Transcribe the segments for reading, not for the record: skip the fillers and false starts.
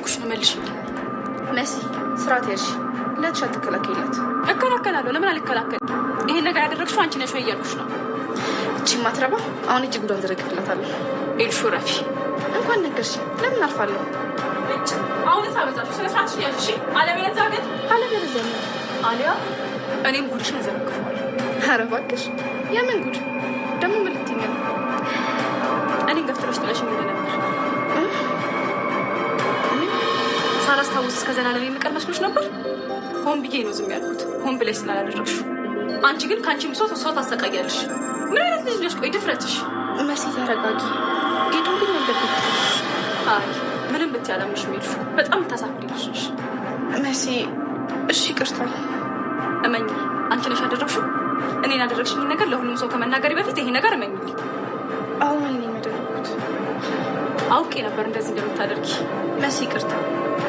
እያልኩሽ ነው መልሽልኝ። መሲ ስርዓት ያዥ። ለትሻ ተከላከይላት። እከላከላለሁ። ለምን አልከላከልም? ይሄን ነገር ያደረግሽው አንቺ ነሽ ወይ እያልኩሽ ነው። እቺ ማትረባ አሁን እጅ ጉዳን ዘረግፍላታለሁ። ኤልሹ ረፊ እንኳን ነገርሽ። ለምን አልፋለሁ? አሁን ሳበዛሽ ስለስርዓትሽ ያዥ። እሺ አለበለዚያ ግን አሊያ እኔም ጉድሽን ዘረግፈዋለሁ። ኧረ እባክሽ የምን ጉድ ደግሞ? ምን ልትይኝ ነው? እኔን ገፍትረሽ ጥለሽኝ እንደነበር ሳላስታውስ እስከ ዘላለም የሚቀር መስሎሽ ነበር? ሆን ብዬ ነው ዝም ያልኩት፣ ሆን ብለሽ ስላላደረግሽው። አንቺ ግን ከአንቺ ብሶ ሰው ታሰቃያለሽ። ምን አይነት ልጅ ነሽ? ቆይ ድፍረትሽ። መሲ ተረጋጊ። ጌጡን ግን ወለድኩት። አይ ምንም ብትይ አላምንሽም። ሄድሽ በጣም ታሳፍሪ ልጅ ነሽ መሲ። እሺ ይቅርታ። እመኝ፣ አንቺ ነሽ ያደረግሽው። እኔን ያደረግሽኝ ነገር ለሁሉም ሰው ከመናገሪ በፊት ይሄ ነገር እመኝልኝ። አሁን እኔ ያደረኩት አውቄ ነበር እንደዚህ እንደምታደርጊ። መሲ ይቅርታ፣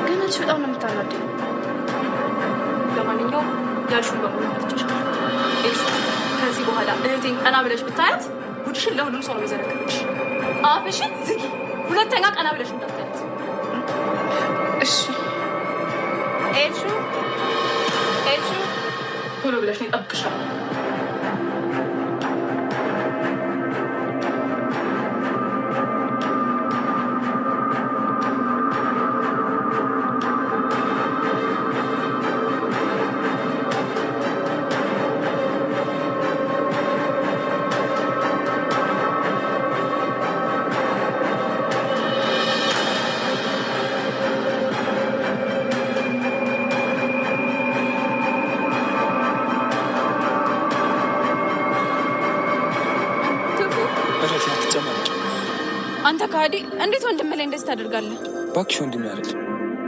ግን አንቺ በጣም ነው የምታናደኝ። ለማንኛውም ያልሽውን በሙሉ ትችላል። ኤልሹ ከዚህ በኋላ እህቴን ቀና ብለሽ ብታያት ጉድሽን ለሁሉም ሰው ነው የሚዘረግብሽ። አፍሽን ዝጊ። ሁለተኛ ቀና ብለሽ እንዳታያት እሺ? ኤልሹ ቶሎ ብለሽ ነው እጠብቅሻለሁ። አንተ ከሃዲ እንዴት ወንድም ላይ እንደዚህ ታደርጋለህ? እባክሽ ወንድሜ አይደል።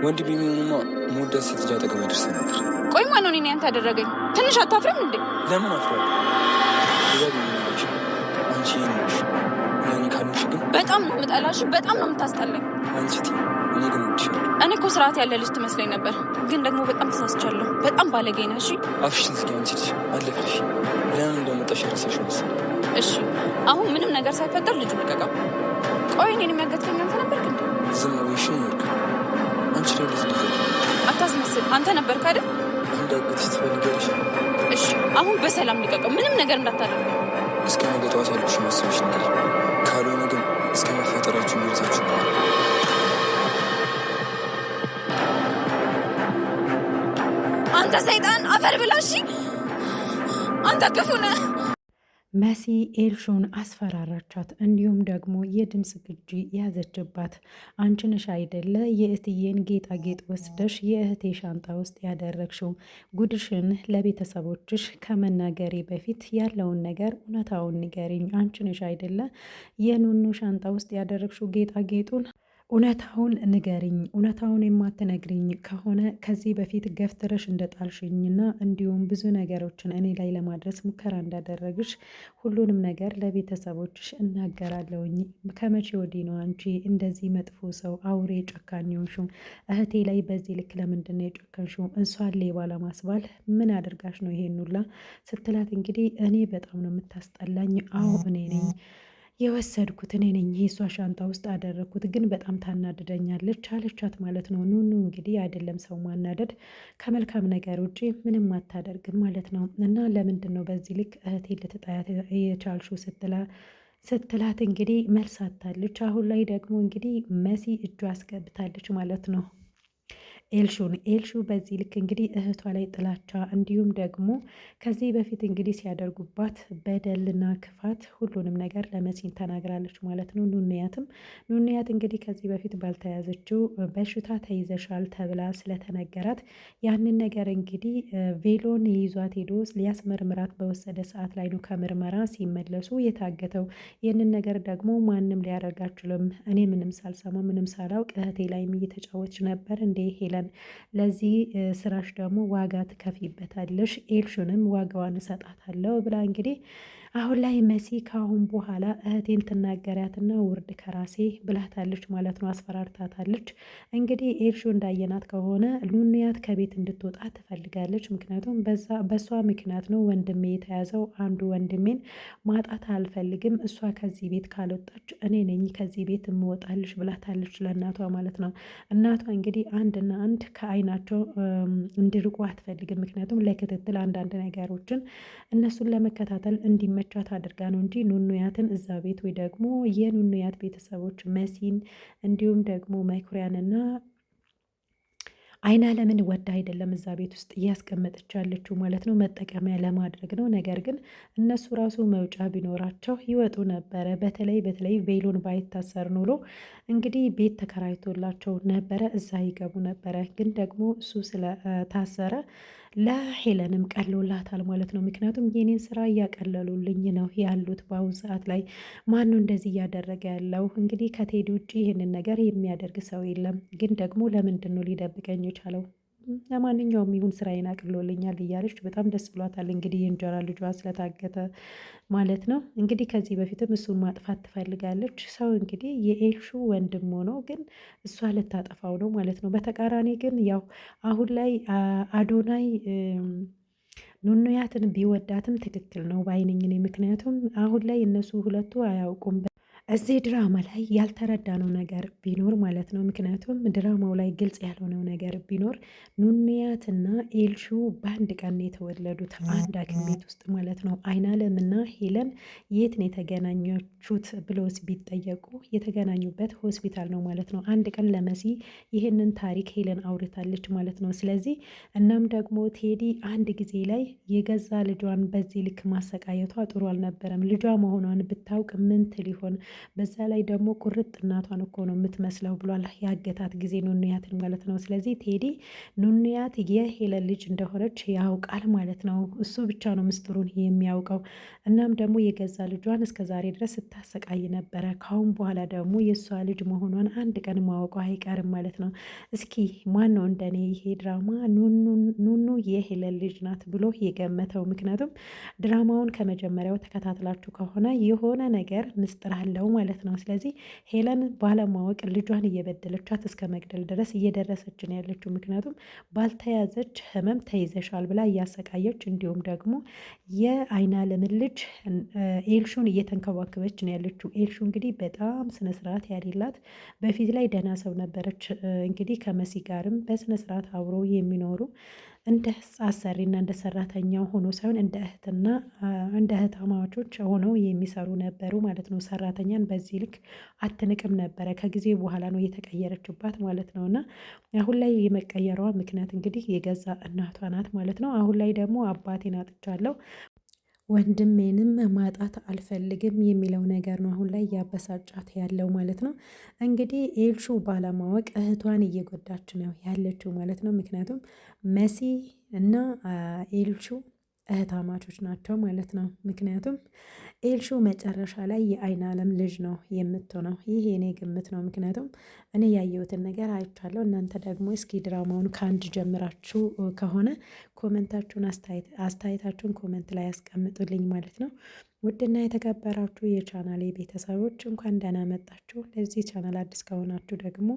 ወንድሜ ቢሆንማ መወዳት ሴት ልጅ አጠገብ አይደርስም ነበር። ቆይ ማነው እኔን ያንተ ያደረገኝ? ትንሽ አታፍርም እንዴ? ለምን አፍራለሁ? አንቺ ነሽ ያኔ ካልሆንሽ ግን በጣም ነው የምጠላሽ። በጣም ነው የምታስጠላኝ። አንቺ እኔ ግን ወድሻለሁ። እኔ እኮ ስርዓት ያለ ልጅ ትመስለኝ ነበር፣ ግን ደግሞ በጣም ተሳስቻለሁ። በጣም ባለጌ ነህ። እሺ አፍሽን ዝጊ። አንቺ ልጅ አለፈሽ። ለምን እንደመጣሽ ረሳሽ መሰለኝ። እሺ አሁን ምንም ነገር ሳይፈጠር ልጁ ልቀቀው። ቆይ እኔን የሚያገትከኝ አንተ ነበርክ እንዴ? ዝም ብለሽ ይርክ። አንቺ ለልጅ ልጅ አታስመስል። አንተ ነበርክ አይደል? እንዳገትሽ ትፈልጊያለሽ? እሺ አሁን በሰላም ልቀቀው። ምንም ነገር እንዳታደርግ። እስከ ነገ ጠዋት ያልኩሽ መሰለሽ ነገር። ካልሆነ ግን እስከ መፈጠራችሁ ሚርታችሁ ነው። አንተ ሰይጣን አፈር ብላሽ። አንተ ክፉ ነህ። መሲ ኤልሹን አስፈራራቻት። እንዲሁም ደግሞ የድምፅ ቅጂ ያዘችባት። አንቺ ነሽ አይደለ የእህትዬን ጌጣጌጥ ወስደሽ የእህቴ ሻንጣ ውስጥ ያደረግሽው? ጉድሽን ለቤተሰቦችሽ ከመናገሬ በፊት ያለውን ነገር እውነታውን ንገሪኝ። አንቺ ነሽ አይደለ የኑኑ ሻንጣ ውስጥ ያደረግሽው ጌጣጌጡን? እውነታውን ንገሪኝ። እውነታውን የማትነግሪኝ ከሆነ ከዚህ በፊት ገፍትረሽ እንደጣልሽኝና እንዲሁም ብዙ ነገሮችን እኔ ላይ ለማድረስ ሙከራ እንዳደረግሽ ሁሉንም ነገር ለቤተሰቦችሽ እናገራለሁኝ። ከመቼ ወዲህ ነው አንቺ እንደዚህ መጥፎ ሰው፣ አውሬ፣ ጨካኝ ሆንሽው? እህቴ ላይ በዚህ ልክ ለምንድን ነው የጨከንሽው? እንሷን ሌባ ለማስባል ምን አድርጋሽ ነው ይሄን ሁላ ስትላት፣ እንግዲህ እኔ በጣም ነው የምታስጠላኝ። አዎ እኔ ነኝ የወሰድኩት፣ እኔ ነኝ የሷ ሻንጣ ውስጥ አደረግኩት፣ ግን በጣም ታናድደኛለች አለቻት ማለት ነው። ኑኑ እንግዲህ አይደለም ሰው ማናደድ ከመልካም ነገር ውጭ ምንም አታደርግም ማለት ነው። እና ለምንድን ነው በዚህ ልክ እህቴ ልትጣያት የቻልሹ ስትላት እንግዲህ መልስ አታለች። አሁን ላይ ደግሞ እንግዲህ መሲ እጇ አስገብታለች ማለት ነው ኤልሹ በዚህ ልክ እንግዲህ እህቷ ላይ ጥላቻ እንዲሁም ደግሞ ከዚህ በፊት እንግዲህ ሲያደርጉባት በደልና ክፋት ሁሉንም ነገር ለመሲን ተናግራለች ማለት ነው። ኑንያት እንግዲህ ከዚህ በፊት ባልተያዘችው በሽታ ተይዘሻል ተብላ ስለተነገራት ያንን ነገር እንግዲህ ቬሎን ይዟት ሄዶ ሊያስመርምራት በወሰደ ሰዓት ላይ ነው ከምርመራ ሲመለሱ የታገተው። ይህንን ነገር ደግሞ ማንም ሊያደርግ አይችልም። እኔ ምንም ሳልሰማ ምንም ሳላውቅ እህቴ ላይም እየተጫወች ነበር እንደ ለዚህ ስራሽ ደግሞ ዋጋ ትከፊበታለሽ፣ ኤልሹንም ዋጋዋን እሰጣታለሁ ብላ እንግዲህ አሁን ላይ መሲ ከአሁን በኋላ እህቴን ትናገሪያትና ውርድ ከራሴ ብላታለች ማለት ነው። አስፈራርታታለች። እንግዲህ ኤልሹ እንዳየናት ከሆነ ኑንያት ከቤት እንድትወጣ ትፈልጋለች። ምክንያቱም በእሷ ምክንያት ነው ወንድሜ የተያዘው። አንዱ ወንድሜን ማጣት አልፈልግም፣ እሷ ከዚህ ቤት ካልወጣች እኔ ነኝ ከዚህ ቤት እምወጣልሽ ብላታለች ለእናቷ ማለት ነው። እናቷ እንግዲህ አንድና አንድ ከአይናቸው እንዲርቁ አትፈልግም። ምክንያቱም ለክትትል አንዳንድ ነገሮችን እነሱን ለመከታተል እንዲመቻት አድርጋ ነው እንጂ ኑኑያትን እዛ ቤት ወይ ደግሞ የኑኑያት ቤተሰቦች መሲን እንዲሁም ደግሞ መኩሪያንና አይን አለምን ወዳ አይደለም እዛ ቤት ውስጥ እያስቀመጠች ያለችው ማለት ነው። መጠቀሚያ ለማድረግ ነው። ነገር ግን እነሱ ራሱ መውጫ ቢኖራቸው ይወጡ ነበረ። በተለይ ቬሎን ባይታሰር ኑሮ እንግዲህ ቤት ተከራይቶላቸው ነበረ፣ እዛ ይገቡ ነበረ። ግን ደግሞ እሱ ስለታሰረ ለሄለንም ቀሎላታል ማለት ነው። ምክንያቱም የኔን ስራ እያቀለሉልኝ ነው ያሉት በአሁኑ ሰዓት ላይ። ማነው እንደዚህ እያደረገ ያለው? እንግዲህ ከቴዲ ውጭ ይህንን ነገር የሚያደርግ ሰው የለም። ግን ደግሞ ለምንድን ነው ሊደብቀኝ የቻለው? ለማንኛውም ይሁን ስራዬን አቅሎልኛል እያለች በጣም ደስ ብሏታል። እንግዲህ የእንጀራ ልጇ ስለታገተ ማለት ነው። እንግዲህ ከዚህ በፊትም እሱን ማጥፋት ትፈልጋለች። ሰው እንግዲህ የኤልሹ ወንድም ሆኖ ግን እሷ ልታጠፋው ነው ማለት ነው። በተቃራኒ ግን ያው አሁን ላይ አዶናይ ኑኑያትን ቢወዳትም ትክክል ነው ባይነኝ እኔ። ምክንያቱም አሁን ላይ እነሱ ሁለቱ አያውቁም። እዚህ ድራማ ላይ ያልተረዳነው ነገር ቢኖር ማለት ነው። ምክንያቱም ድራማው ላይ ግልጽ ያልሆነው ነገር ቢኖር ኑንያትና ኤልሹ በአንድ ቀን የተወለዱት አንድ ሐኪም ቤት ውስጥ ማለት ነው። አይናለምና ሄለን የት ነው የተገናኛችሁት ብለው ቢጠየቁ የተገናኙበት ሆስፒታል ነው ማለት ነው። አንድ ቀን ለመሲ ይህንን ታሪክ ሄለን አውርታለች ማለት ነው። ስለዚህ እናም ደግሞ ቴዲ አንድ ጊዜ ላይ የገዛ ልጇን በዚህ ልክ ማሰቃየቷ ጥሩ አልነበረም። ልጇ መሆኗን ብታውቅ ምን ትል ይሆን? በዛ ላይ ደግሞ ቁርጥ እናቷን እኮ ነው የምትመስለው ብሏል። ያገታት ጊዜ ኑንያትን ማለት ነው። ስለዚህ ቴዲ ኑንያት የሄለን ልጅ እንደሆነች ያውቃል ማለት ነው። እሱ ብቻ ነው ምስጢሩን የሚያውቀው። እናም ደግሞ የገዛ ልጇን እስከ ዛሬ ድረስ ስታሰቃይ ነበረ። ካሁን በኋላ ደግሞ የእሷ ልጅ መሆኗን አንድ ቀን ማወቋ አይቀርም ማለት ነው። እስኪ ማን ነው እንደኔ ይሄ ድራማ ኑኑ የሄለን ልጅ ናት ብሎ የገመተው? ምክንያቱም ድራማውን ከመጀመሪያው ተከታትላችሁ ከሆነ የሆነ ነገር ምስጢር አለው ማለት ነው። ስለዚህ ሄለን ባለማወቅ ልጇን እየበደለቻት እስከ መግደል ድረስ እየደረሰች ነው ያለችው። ምክንያቱም ባልተያዘች ህመም ተይዘሻል ብላ እያሰቃየች እንዲሁም ደግሞ የአይናለምን ልጅ ኤልሹን እየተንከባከበች ነው ያለችው። ኤልሹ እንግዲህ በጣም ስነስርዓት ያሌላት በፊት ላይ ደህና ሰው ነበረች። እንግዲህ ከመሲ ጋርም በስነስርዓት አብሮ የሚኖሩ እንደ አሰሪና እንደ ሰራተኛ ሆኖ ሳይሆን እንደ እህትና እንደ እህትማማቾች ሆነው የሚሰሩ ነበሩ ማለት ነው። ሰራተኛን በዚህ ልክ አትንቅም ነበረ። ከጊዜ በኋላ ነው የተቀየረችባት ማለት ነው። እና አሁን ላይ የመቀየሯ ምክንያት እንግዲህ የገዛ እናቷ ናት ማለት ነው። አሁን ላይ ደግሞ አባቴን አጥቻለሁ ወንድሜንም ማጣት አልፈልግም የሚለው ነገር ነው አሁን ላይ እያበሳጫት ያለው ማለት ነው። እንግዲህ ኤልሹ ባለማወቅ እህቷን እየጎዳች ነው ያለችው ማለት ነው። ምክንያቱም መሲ እና ኤልሹ እህታማቾች ናቸው ማለት ነው። ምክንያቱም ኤልሹ መጨረሻ ላይ የአይን አለም ልጅ ነው የምትሆነው። ይህ የኔ ግምት ነው። ምክንያቱም እኔ ያየሁትን ነገር አይቻለሁ። እናንተ ደግሞ እስኪ ድራማውን ከአንድ ጀምራችሁ ከሆነ ኮመንታችሁን አስተያየታችሁን ኮመንት ላይ ያስቀምጡልኝ ማለት ነው። ውድና የተከበራችሁ የቻናሌ ቤተሰቦች እንኳን ደህና መጣችሁ። ለዚህ ቻናል አዲስ ከሆናችሁ ደግሞ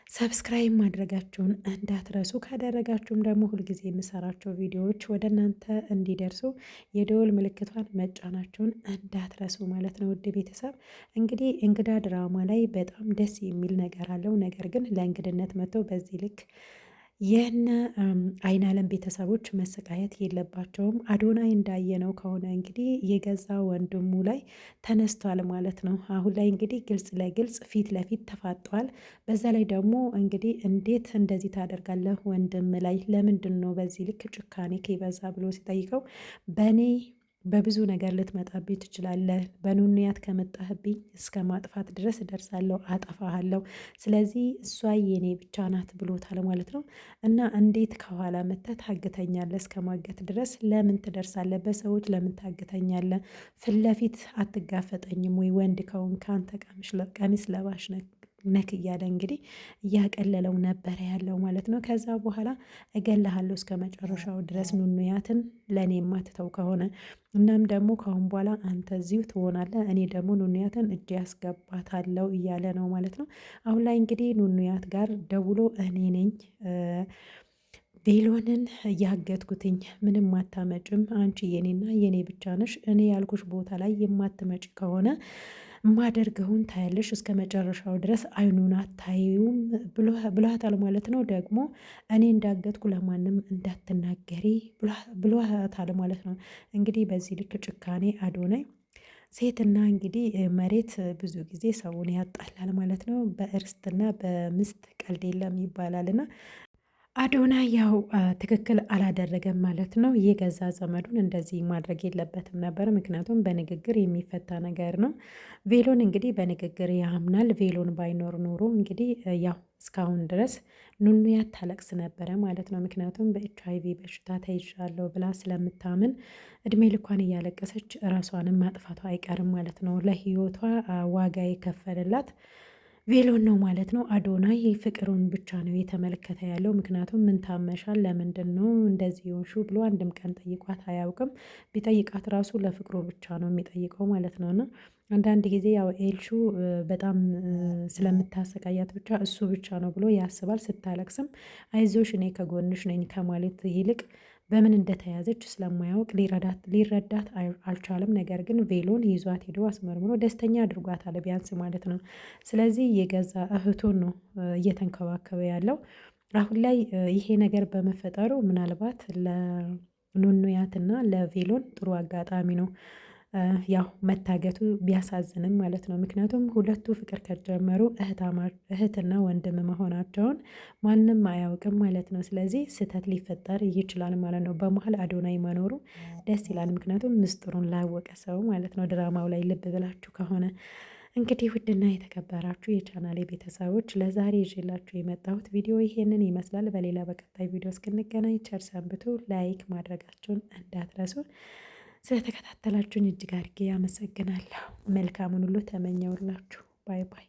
ሰብስክራይብ ማድረጋችሁን እንዳትረሱ። ካደረጋችሁም ደግሞ ሁልጊዜ የምሰራቸው ቪዲዮዎች ወደ እናንተ እንዲደርሱ የደወል ምልክቷን መጫናችሁን እንዳትረሱ ማለት ነው። ውድ ቤተሰብ እንግዲህ እንግዳ ድራማ ላይ በጣም ደስ የሚል ነገር አለው። ነገር ግን ለእንግድነት መጥተው በዚህ ልክ የነ አይን አለም ቤተሰቦች መሰቃየት የለባቸውም። አዶናይ እንዳየነው ከሆነ እንግዲህ የገዛ ወንድሙ ላይ ተነስቷል ማለት ነው። አሁን ላይ እንግዲህ ግልጽ ለግልጽ ፊት ለፊት ተፋጠዋል። በዛ ላይ ደግሞ እንግዲህ እንዴት እንደዚህ ታደርጋለህ ወንድም ላይ ለምንድን ነው በዚህ ልክ ጭካኔ ከበዛ ብሎ ሲጠይቀው በእኔ በብዙ ነገር ልትመጣብኝ ትችላለህ። በኑንያት ከመጣህብኝ እስከ ማጥፋት ድረስ እደርሳለሁ፣ አጠፋሃለሁ። ስለዚህ እሷ የኔ ብቻ ናት ብሎታል ማለት ነው። እና እንዴት ከኋላ መተህ ታግተኛለህ? እስከ ማገት ድረስ ለምን ትደርሳለህ? በሰዎች ለምን ታግተኛለህ? ፊት ለፊት አትጋፈጠኝም ወይ? ወንድ ከሆንክ አንተ ቀሚስ ለባሽ ነህ ነክ እያለ እንግዲህ እያቀለለው ነበረ ያለው ማለት ነው። ከዛ በኋላ እገልሃለሁ እስከ መጨረሻው ድረስ ኑኑያትን ለእኔ የማትተው ከሆነ እናም ደግሞ ከአሁን በኋላ አንተ እዚሁ ትሆናለህ፣ እኔ ደግሞ ኑኑያትን እጅ ያስገባታለሁ እያለ ነው ማለት ነው። አሁን ላይ እንግዲህ ኑኑያት ጋር ደውሎ እኔ ነኝ ቬሎንን እያገትኩትኝ ምንም አታመጭም፣ አንቺ የኔና የኔ ብቻ ነሽ፣ እኔ ያልኩሽ ቦታ ላይ የማትመጭ ከሆነ ማደርገውን ታያለሽ፣ እስከ መጨረሻው ድረስ አይኑን አታዩም ብሏታል ማለት ነው። ደግሞ እኔ እንዳገትኩ ለማንም እንዳትናገሪ ብሏታል ማለት ነው። እንግዲህ በዚህ ልክ ጭካኔ አዶናይ ሴትና እንግዲህ መሬት ብዙ ጊዜ ሰውን ያጣላል ማለት ነው። በእርስትና በምስት ቀልድ የለም ይባላልና አዶናይ ያው ትክክል አላደረገም ማለት ነው። የገዛ ዘመዱን እንደዚህ ማድረግ የለበትም ነበር፣ ምክንያቱም በንግግር የሚፈታ ነገር ነው። ቬሎን እንግዲህ በንግግር ያምናል። ቬሎን ባይኖር ኖሮ እንግዲህ ያው እስካሁን ድረስ ኑኑያት ታለቅስ ነበረ ማለት ነው። ምክንያቱም በኤችአይቪ በሽታ ተይዣለሁ ብላ ስለምታምን እድሜ ልኳን እያለቀሰች ራሷንም ማጥፋቷ አይቀርም ማለት ነው። ለህይወቷ ዋጋ የከፈለላት ቬሎን ነው ማለት ነው። አዶናይ ፍቅሩን ብቻ ነው የተመለከተ ያለው። ምክንያቱም ምን ታመሻል፣ ለምንድን ነው እንደዚህ የሆንሹ ብሎ አንድም ቀን ጠይቋት አያውቅም። ቢጠይቃት ራሱ ለፍቅሩ ብቻ ነው የሚጠይቀው ማለት ነው። እና አንዳንድ ጊዜ ያው ኤልሹ በጣም ስለምታሰቃያት ብቻ እሱ ብቻ ነው ብሎ ያስባል። ስታለቅስም አይዞሽ እኔ ከጎንሽ ነኝ ከማለት ይልቅ በምን እንደተያዘች ስለማያውቅ ሊረዳት አልቻለም። ነገር ግን ቬሎን ይዟት ሄዶ አስመርምሮ ደስተኛ አድርጓታል ቢያንስ ማለት ነው። ስለዚህ የገዛ እህቱን ነው እየተንከባከበ ያለው። አሁን ላይ ይሄ ነገር በመፈጠሩ ምናልባት ለኑኑያትና ለቬሎን ጥሩ አጋጣሚ ነው። ያው መታገቱ ቢያሳዝንም ማለት ነው። ምክንያቱም ሁለቱ ፍቅር ከጀመሩ እህትና ወንድም መሆናቸውን ማንም አያውቅም ማለት ነው። ስለዚህ ስህተት ሊፈጠር ይችላል ማለት ነው። በመሀል አዶናይ መኖሩ ደስ ይላል። ምክንያቱም ምስጢሩን ላወቀ ሰው ማለት ነው። ድራማው ላይ ልብ ብላችሁ ከሆነ እንግዲህ ውድና የተከበራችሁ የቻናሌ ቤተሰቦች ለዛሬ ይዤላችሁ የመጣሁት ቪዲዮ ይሄንን ይመስላል። በሌላ በቀጣይ ቪዲዮ እስክንገናኝ ቸር ሰንብቱ። ላይክ ማድረጋችሁን እንዳትረሱ። ስለተከታተላችሁን እጅግ አድርጌ አመሰግናለሁ። መልካሙን ሁሉ ተመኘውላችሁ። ባይ ባይ።